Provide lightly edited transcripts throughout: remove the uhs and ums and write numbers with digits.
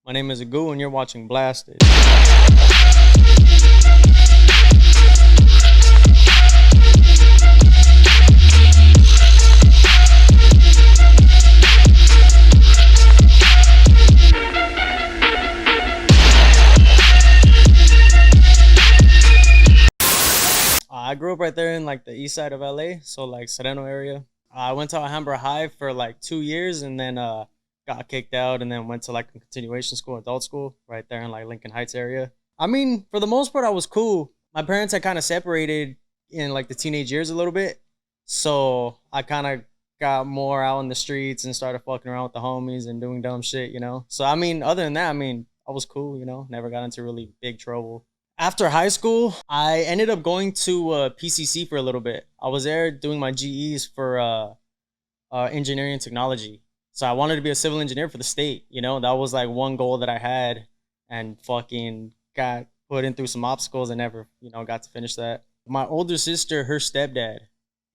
My name is Agoo, and you're watching Blasted. I grew up right there in like the east side of LA, so like Sereno area. I went to Alhambra High for like 2 years, and then got kicked out, and then went to like a continuation school, adult school, right there in like Lincoln Heights area. I mean, for the most part, I was cool. My parents had kind of separated in like the teenage years a little bit, so I kind of got more out in the streets and started fucking around with the homies and doing dumb shit. So I mean, other than that, I mean, I was cool. Never got into really big trouble. After high school, I ended up going to PCC for a little bit. I was there doing my GEs for engineering and technology. So I wanted to be a civil engineer for the state. That was like one goal that I had, and fucking got put in through some obstacles and never, got to finish that. My older sister, her stepdad,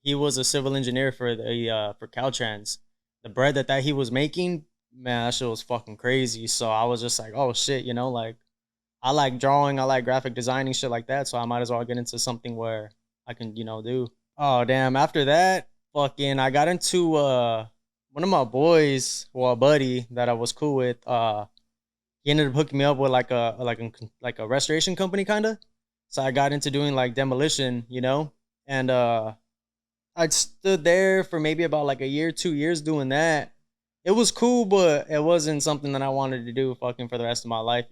he was a civil engineer for the for Caltrans. The bread that he was making, man, that shit was fucking crazy. So I was just like, oh shit, like I like drawing, I like graphic designing, shit like that. So I might as well get into something where I can, do. Oh damn! After that, fucking, I got into one of my boys, well, a buddy that I was cool with. He ended up hooking me up with like a restoration company, kind of. So I got into doing like demolition. And I stood there for maybe about like a year, 2 years doing that. It was cool, but it wasn't something that I wanted to do fucking for the rest of my life.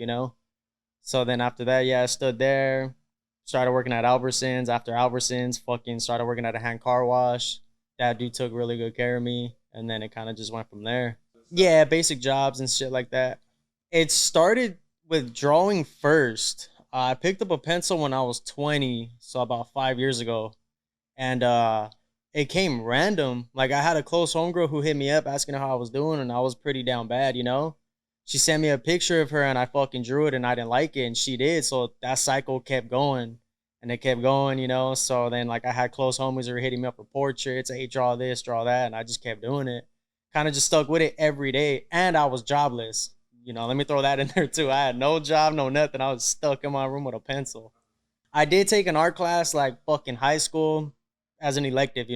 So then after that, yeah, I stood there, started working at Albertsons. After Albertsons, fucking started working at a hand car wash. That dude took really good care of me, and then it kind of just went from there. Yeah, basic jobs and shit like that. It started with drawing first. I picked up a pencil when I was 20, so about 5 years ago, and it came random. Like I had a close homegirl who hit me up asking how I was doing, and I was pretty down bad. She sent me a picture of her, and I fucking drew it, and I didn't like it, and she did. So that cycle kept going, and it kept going. So then like I had close homies who were hitting me up for portraits. Hey, draw this, draw that, and I just kept doing it. Kind of just stuck with it every day, and I was jobless. Let me throw that in there too. I had no job, no nothing. I was stuck in my room with a pencil. I did take an art class like fucking high school as an elective.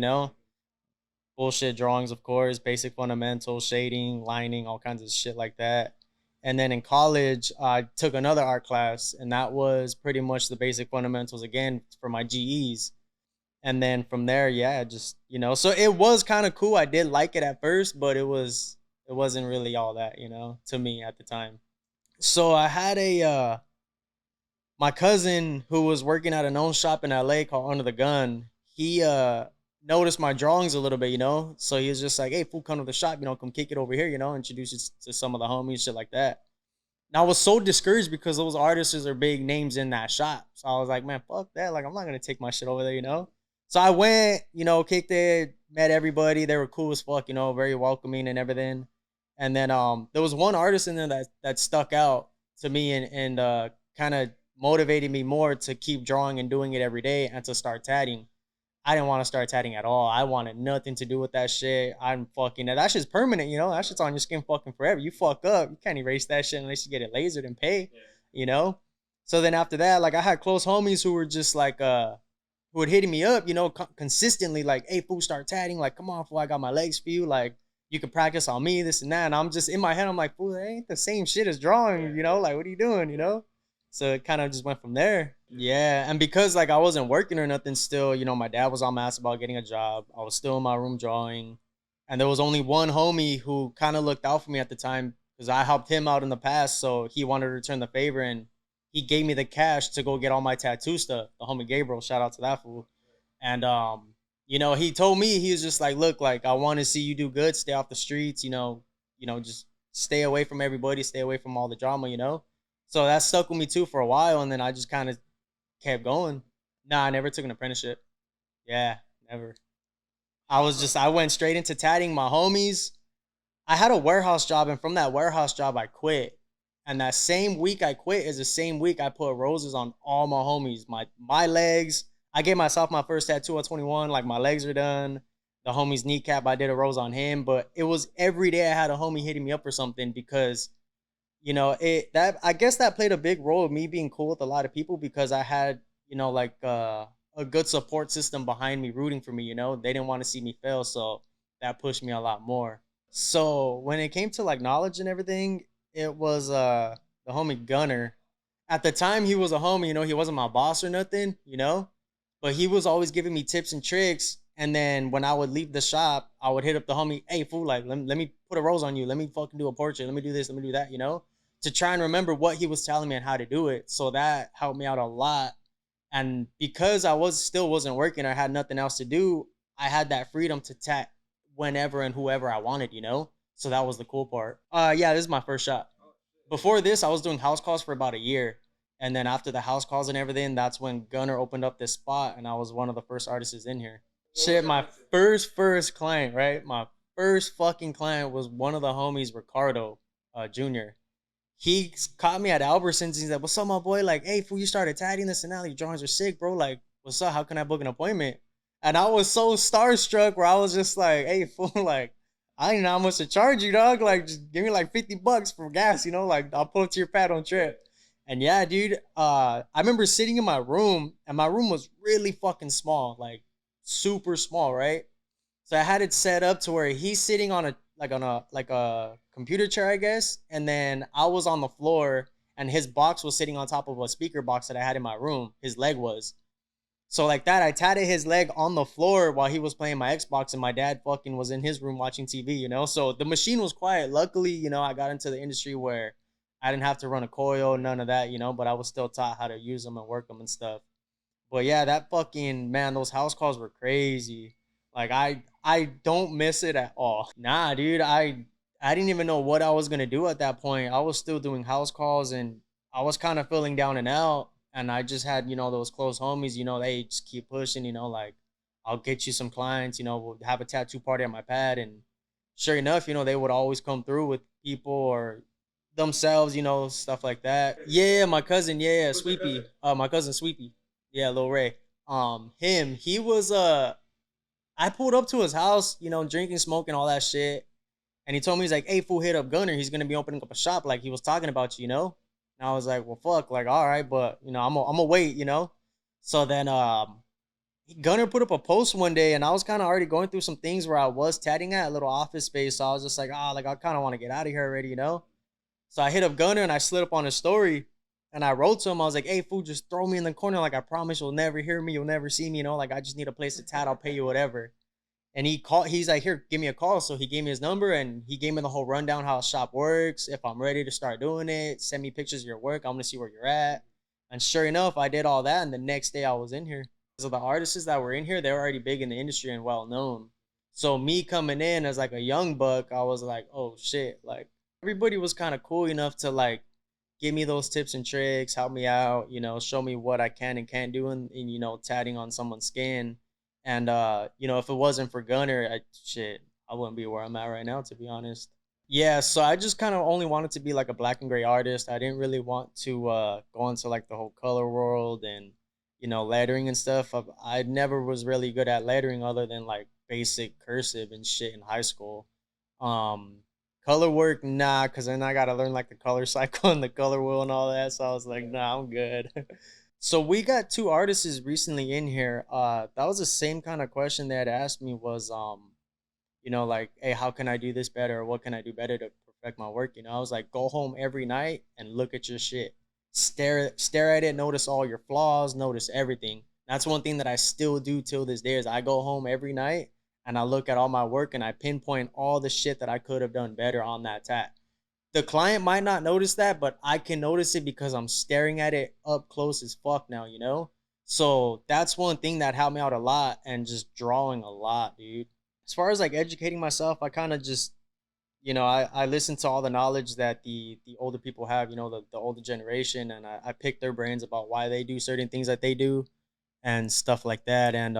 Bullshit drawings, of course, basic fundamentals, shading, lining, all kinds of shit like that. And then in college, I took another art class, and that was pretty much the basic fundamentals again for my GEs. And then from there, yeah, just. So it was kind of cool. I did like it at first, but it wasn't really all that, to me at the time. So I had a my cousin who was working at a known shop in LA called Under the Gun. He noticed my drawings a little bit. So he was just like, hey, fool, come to the shop, come kick it over here, introduce it to some of the homies, shit like that. And I was so discouraged because those artists are big names in that shop. So I was like, man, fuck that. Like, I'm not gonna take my shit over there. So I went, kicked it, met everybody. They were cool as fuck, very welcoming and everything. And then there was one artist in there that stuck out to me and kind of motivated me more to keep drawing and doing it every day and to start tatting. I didn't want to start tatting at all. I wanted nothing to do with that shit. I'm fucking that shit's permanent. That shit's on your skin fucking forever. You fuck up, you can't erase that shit unless you get it lasered and pay. You know. So then after that, like I had close homies who were just like who would hitting me up, consistently like, hey, fool, start tatting. Like, come on, fool, I got my legs for you. Like, you can practice on me, this and that. And I'm just in my head, I'm like, fool, that ain't the same shit as drawing. Like, what are you doing? So it kind of just went from there. Yeah, and because like I wasn't working or nothing still, my dad was on my ass about getting a job. I was still in my room drawing. And there was only one homie who kind of looked out for me at the time because I helped him out in the past. So he wanted to return the favor, and he gave me the cash to go get all my tattoo stuff. The homie Gabriel, shout out to that fool. And he told me, he was just like, look, like I want to see you do good, stay off the streets, just stay away from everybody, stay away from all the drama. So that stuck with me too for a while, and then I just kind of kept going. Nah, I never took an apprenticeship. Yeah, never. I went straight into tatting my homies. I had a warehouse job, and from that warehouse job, I quit. And that same week I quit is the same week I put roses on all my homies. My legs. I gave myself my first tattoo at 21. Like my legs are done. The homie's kneecap, I did a rose on him. But it was every day I had a homie hitting me up for something because you know, it that I guess that played a big role of me being cool with a lot of people because I had, you know, like a good support system behind me rooting for me, you know. They didn't want to see me fail, so that pushed me a lot more. So when it came to like knowledge and everything, it was the homie Gunner. At the time he was a homie, you know, he wasn't my boss or nothing, you know, but he was always giving me tips and tricks. And then when I would leave the shop, I would hit up the homie, hey fool, like let me put a rose on you, let me fucking do a portrait, let me do this, let me do that, you know, to try and remember what he was telling me and how to do it. So that helped me out a lot. And because I was still wasn't working, I had nothing else to do, I had that freedom to tat whenever and whoever I wanted, you know? So that was the cool part. Yeah, this is my first shot. Before this, I was doing house calls for about a year. And then after the house calls and everything, that's when Gunner opened up this spot and I was one of the first artists in here. Shit, my first client, right? My first fucking client was one of the homies, Ricardo Jr. He caught me at Albertsons. He's like, "What's up, my boy? Like, hey, fool, you started tagging this and now your drawings are sick, bro. Like, what's up? How can I book an appointment?" And I was so starstruck where I was just like, "Hey, fool, like, I didn't know how much to charge you, dog. Like, just give me like $50 for gas, you know. Like, I'll pull up to your pad on trip." And yeah, dude, I remember sitting in my room, and my room was really fucking small, like super small, right? So I had it set up to where he's sitting on a computer chair, I guess, and then I was on the floor, and his box was sitting on top of a speaker box that I had in my room. His leg was. So like that, I tatted his leg on the floor while he was playing my Xbox, and my dad fucking was in his room watching TV, you know. So the machine was quiet. Luckily, you know, I got into the industry where I didn't have to run a coil, none of that, you know. But I was still taught how to use them and work them and stuff. But yeah, that fucking man, those house calls were crazy. Like I don't miss it at all. Nah, dude, I didn't even know what I was gonna do at that point. I was still doing house calls and I was kind of feeling down and out. And I just had, you know, those close homies, you know, they just keep pushing, you know, like I'll get you some clients, you know, we'll have a tattoo party at my pad. And sure enough, you know, they would always come through with people or themselves, you know, stuff like that. Yeah, my cousin, yeah, Sweepy. My cousin Sweepy. Yeah, Lil Ray. Him, he was I pulled up to his house, you know, drinking, smoking, all that shit. And he told me he's like, "Hey, fool, hit up Gunner. He's gonna be opening up a shop like he was talking about you, you know." And I was like, "Well, fuck, like, all right, but you know, I'm gonna wait, you know." So then Gunner put up a post one day, and I was kind of already going through some things where I was tatting at a little office space. So I was just like, like I kind of want to get out of here already, you know. So I hit up Gunner and I slid up on his story and I wrote to him. I was like, "Hey, fool, just throw me in the corner. Like, I promise you'll never hear me. You'll never see me. You know, like, I just need a place to tat. I'll pay you whatever." And he called, he's like, "Here, give me a call." So he gave me his number and he gave me the whole rundown how a shop works. If I'm ready to start doing it, send me pictures of your work. I'm going to see where you're at. And sure enough, I did all that. And the next day I was in here. So the artists that were in here, they were already big in the industry and well known. So me coming in as like a young buck, I was like, oh shit. Like everybody was kind of cool enough to like give me those tips and tricks, help me out, you know, show me what I can and can't do in you know, tatting on someone's skin. And you know, if it wasn't for Gunner, I wouldn't be where I'm at right now, to be honest. Yeah, so I just kind of only wanted to be like a black and gray artist. I didn't really want to go into like the whole color world and you know lettering and stuff. I never was really good at lettering other than like basic cursive and shit in high school. Um, Color work, nah, because then I gotta learn like the color cycle and the color wheel and all that. So I was like, nah, I'm good. So we got two artists recently in here. That was the same kind of question they had asked me was you know, like, hey, how can I do this better? Or what can I do better to perfect my work? You know, I was like, go home every night and look at your shit. Stare at it, notice all your flaws, notice everything. That's one thing that I still do till this day is I go home every night and I look at all my work and I pinpoint all the shit that I could have done better on that tat. The client might not notice that, but I can notice it because I'm staring at it up close as fuck now, you know? So that's one thing that helped me out a lot and just drawing a lot, dude. As far as like educating myself, I kind of just, you know, I listen to all the knowledge that the older people have, you know, the older generation, and I pick their brains about why they do certain things that they do and stuff like that. And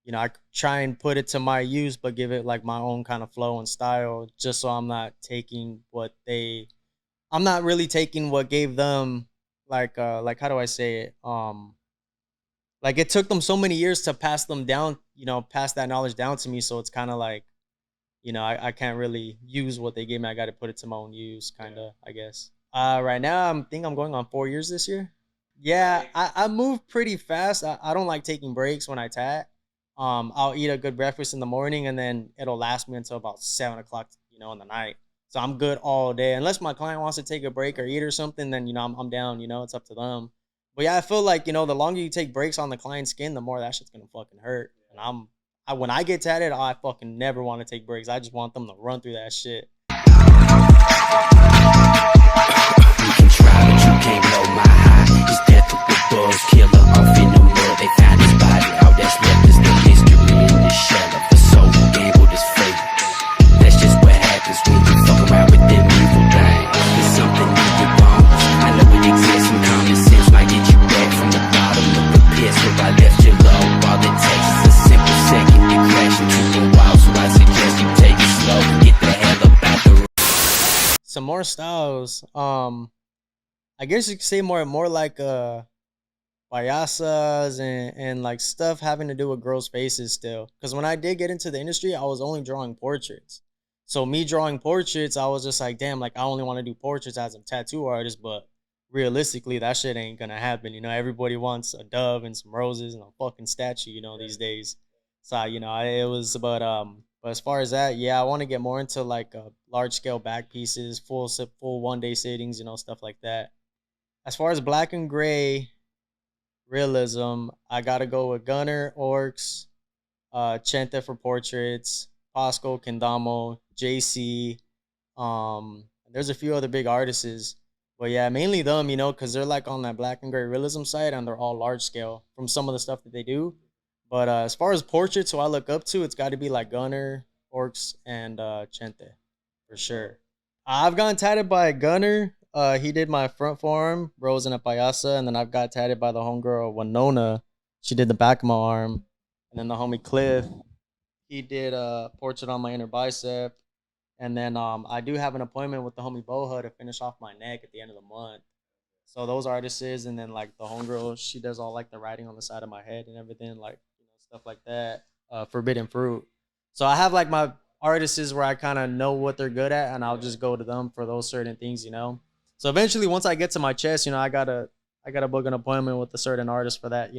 you know, I try and put it to my use, but give it like my own kind of flow and style, just so I'm not taking what they, I'm not really taking what gave them like how do I say it? Like it took them so many years to pass them down, you know, pass that knowledge down to me. So it's kind of like, you know, I can't really use what they gave me. I got to put it to my own use, kind of, I guess. Right now I'm going on 4 years this year. Yeah, I move pretty fast. I don't like taking breaks when I tat. I'll eat a good breakfast in the morning and then it'll last me until about 7 o'clock, in the night. So I'm good all day. Unless my client wants to take a break or eat or something, then I'm down. It's up to them. But yeah, I feel like the longer you take breaks on the client's skin, the more that shit's gonna fucking hurt. And when I get tatted, I fucking never want to take breaks. I just want them to run through that shit. You can try, but you can't blow my high. It's death with the buzz killer off in the mud. They found his body. All that's left is the history in the shell of the soul who gambled his fate. That's just what happens when you fuck around with them evil things. It's something in your bones. I know it exists. Some common sense might get you back from the bottom of the pit. So I left you low. All it takes is a simple second to crash into the wall. So I suggest you take it slow. Get the hell up out the road. Some more styles. I guess you could say more like payasas and like stuff having to do with girls' faces still. Because when I did get into the industry, I was only drawing portraits. So me drawing portraits, I was just like, damn, like I only want to do portraits as a tattoo artist, but realistically, that shit ain't gonna happen. Everybody wants a dove and some roses and a fucking statue, these days. So it was, but as far as that, yeah, I want to get more into like large scale back pieces, full 1 day sittings, stuff like that. As far as black and gray realism, I gotta go with Gunner, Orcs, Chente for portraits, Pasco, Kendamo, JC. There's a few other big artists, but yeah, mainly them, because they're like on that black and gray realism side, and they're all large scale from some of the stuff that they do. But as far as portraits, who I look up to, it's got to be like Gunner, Orcs, and Chente, for sure. I've gotten tatted by Gunner. He did my front forearm, Rose and a payasa, and then I've got tatted by the homegirl Winona. She did the back of my arm, and then the homie Cliff. He did a portrait on my inner bicep, and then I do have an appointment with the homie Boha to finish off my neck at the end of the month. So those artists, and then like the homegirl, she does all like the writing on the side of my head and everything, like stuff like that. Forbidden fruit. So I have like my artists where I kind of know what they're good at, and I'll just go to them for those certain things. So eventually, once I get to my chest, I gotta book an appointment with a certain artist for that.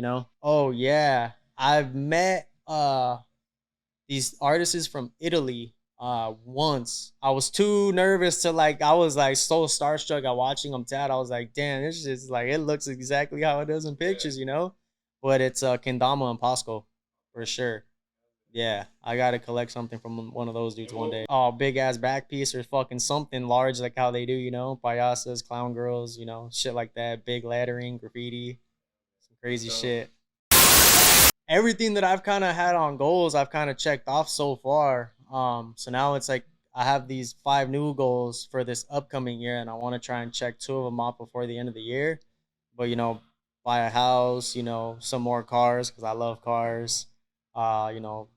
Oh yeah, I've met these artists from Italy once. I was too nervous to like. I was like so starstruck at watching them tat. I was like, damn, this is like it looks exactly how it does in pictures. But it's Kendama and Pasco for sure. Yeah, I gotta collect something from one of those dudes one day. Oh, big ass back piece or fucking something large like how they do. Payasas, clown girls, shit like that. Big lettering, graffiti, some crazy shit. Everything that I've kind of had on goals, I've kind of checked off so far. So now it's like I have these 5 new goals for this upcoming year, and I want to try and check 2 of them off before the end of the year. But buy a house, some more cars because I love cars.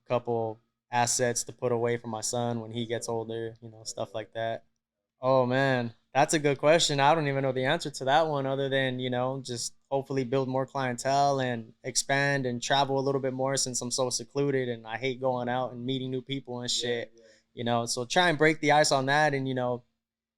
Couple assets to put away for my son when he gets older, stuff like that. Oh man, that's a good question. I don't even know the answer to that one other than, just hopefully build more clientele and expand and travel a little bit more since I'm so secluded and I hate going out and meeting new people and shit. So try and break the ice on that and,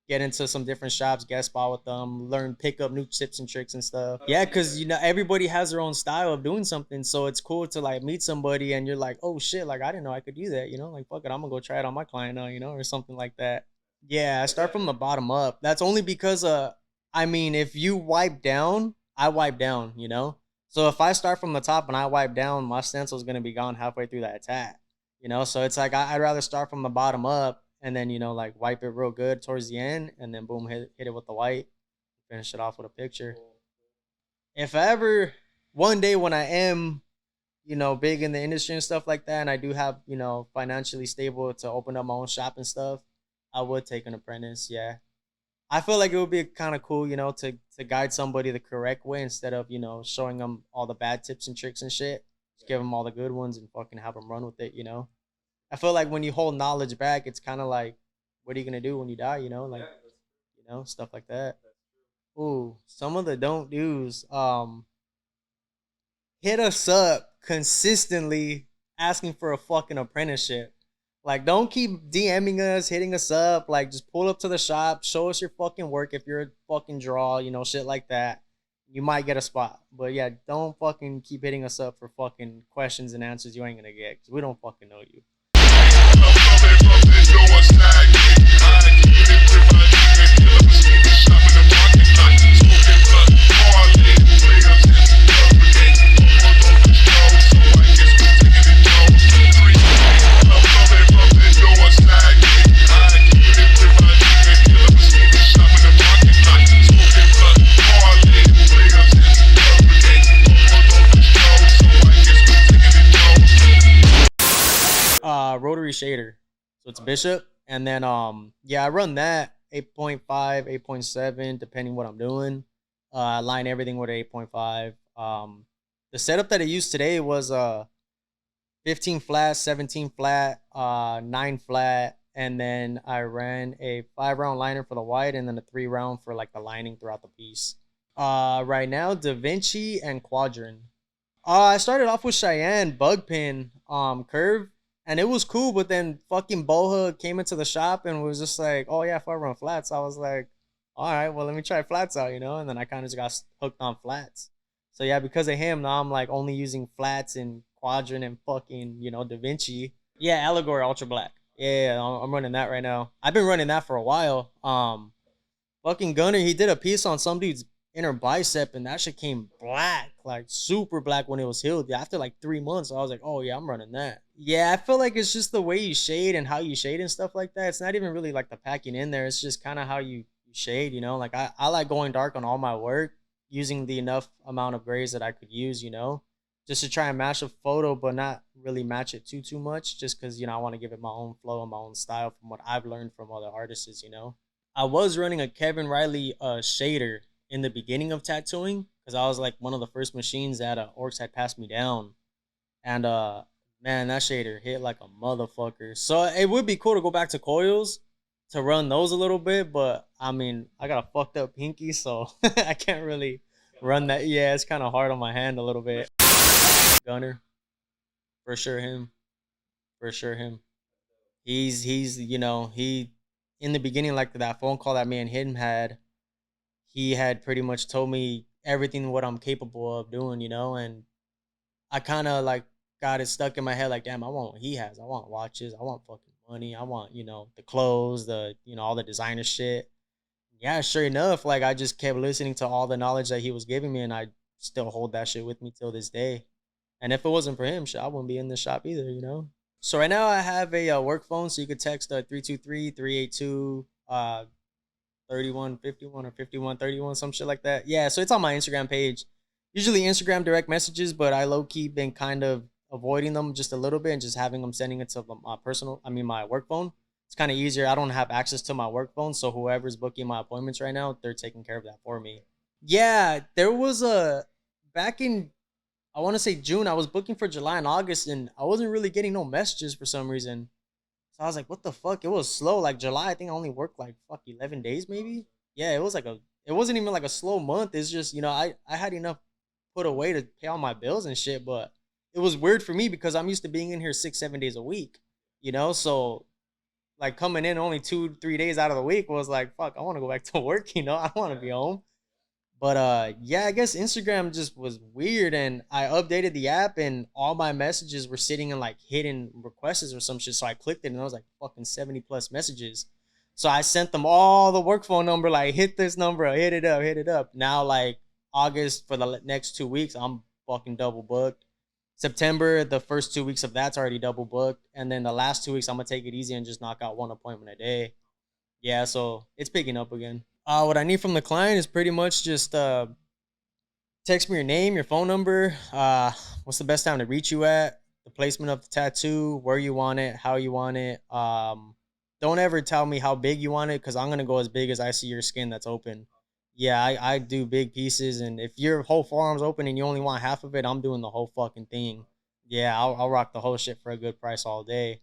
get into some different shops, guest spot with them, learn, pick up new tips and tricks and stuff. Yeah, because everybody has their own style of doing something, so it's cool to like meet somebody and you're like, oh shit, like I didn't know I could do that. Like fuck it, I'm gonna go try it on my client now, or something like that. Yeah, I start from the bottom up. That's only because I mean, if you wipe down, I wipe down. So if I start from the top and I wipe down, my stencil is gonna be gone halfway through that attack. So it's like I'd rather start from the bottom up and then like wipe it real good towards the end and then boom, hit it with the white, finish it off with a picture. If I ever one day when I am big in the industry and stuff like that, and I do have financially stable to open up my own shop and stuff, I would take an apprentice. Yeah, I feel like it would be kind of cool, to guide somebody the correct way instead of showing them all the bad tips and tricks and shit. Just give them all the good ones and fucking have them run with it. I feel like when you hold knowledge back, it's kind of like, what are you gonna do when you die? Like, stuff like that. Ooh, some of the don't do's. Hit us up consistently asking for a fucking apprenticeship. Like, don't keep DMing us, hitting us up. Like, just pull up to the shop, show us your fucking work if you're a fucking draw, you know, shit like that. You might get a spot. But yeah, don't fucking keep hitting us up for fucking questions and answers you ain't gonna get because we don't fucking know you. Rotary shader. So it's Bishop. And then yeah, I run that 8.5, 8.7, depending what I'm doing. I line everything with 8.5. The setup that I used today was 15 flat, 17 flat, 9 flat, and then I ran a 5-round liner for the white and then a 3-round for like the lining throughout the piece. Right now, Da Vinci and Quadrant. I started off with Cheyenne bug pin curve, and it was cool. But then fucking Boha came into the shop and was just like, "Oh yeah, if I run flats," I was like, "All right, well let me try flats out," you know. And then I kind of just got hooked on flats. So yeah, because of him, now I'm like only using flats and Quadrant and fucking Da Vinci. Yeah, Allegory Ultra Black. Yeah, I'm running that right now. I've been running that for a while. Fucking Gunner, he did a piece on some dude's inner bicep, and that shit came black, like super black when it was healed. After like 3 months, I was like, oh yeah, I'm running that. Yeah, I feel like it's just the way you shade and how you shade and stuff like that. It's not even really like the packing in there. It's just kind of how you shade, Like I like going dark on all my work, using the enough amount of grays that I could use, just to try and match a photo, but not really match it too much, just because I want to give it my own flow and my own style from what I've learned from other artists. I was running a Kevin Riley shader in the beginning of tattooing because I was like one of the first machines that Orcs had passed me down, and man, that shader hit like a motherfucker. So it would be cool to go back to coils to run those a little bit, but I mean, I got a fucked up pinky, so I can't really run that. Yeah, it's kind of hard on my hand a little bit. Gunner, for sure him, for sure him. He's he in the beginning, like that phone call that me and him had, he had pretty much told me everything what I'm capable of doing, and I kind of like got it stuck in my head like, damn, I want what he has. I want watches, I want fucking money, I want, the clothes, the all the designer shit. Yeah, sure enough, like I just kept listening to all the knowledge that he was giving me, and I still hold that shit with me till this day. And if it wasn't for him, shit, I wouldn't be in this shop either. So right now I have a work phone, so you could text 323-382 3151 or 5131, some shit like that. Yeah, so it's on my Instagram page. Usually Instagram direct messages, but I low key been kind of avoiding them just a little bit and just having them sending it to my work phone. It's kind of easier. I don't have access to my work phone, so whoever's booking my appointments right now, they're taking care of that for me. Yeah, there was back in, I want to say June, I was booking for July and August, and I wasn't really getting no messages for some reason. So I was like, what the fuck? It was slow. Like July, I think I only worked like 11 days maybe. Yeah, it wasn't even like a slow month. It's just, I had enough put away to pay all my bills and shit, but it was weird for me because I'm used to being in here 6, 7 days a week. So like coming in only 2, 3 days out of the week was like, fuck, I want to go back to work, I don't want to be home. But yeah, I guess Instagram just was weird, and I updated the app, and all my messages were sitting in like hidden requests or some shit. So I clicked it, and I was like fucking 70 plus messages. So I sent them all the work phone number, like hit this number, hit it up, hit it up. Now like August for the next 2 weeks, I'm fucking double booked. September, the first 2 weeks of that's already double booked, and then the last 2 weeks I'm gonna take it easy and just knock out one appointment a day. Yeah, so it's picking up again. What I need from the client is pretty much just text me your name, your phone number, what's the best time to reach you at, the placement of the tattoo, where you want it, how you want it. Don't ever tell me how big you want it because I'm gonna go as big as I see your skin that's open. Yeah, I do big pieces, and if your whole forearm's open and you only want half of it, I'm doing the whole fucking thing. Yeah, I'll rock the whole shit for a good price all day.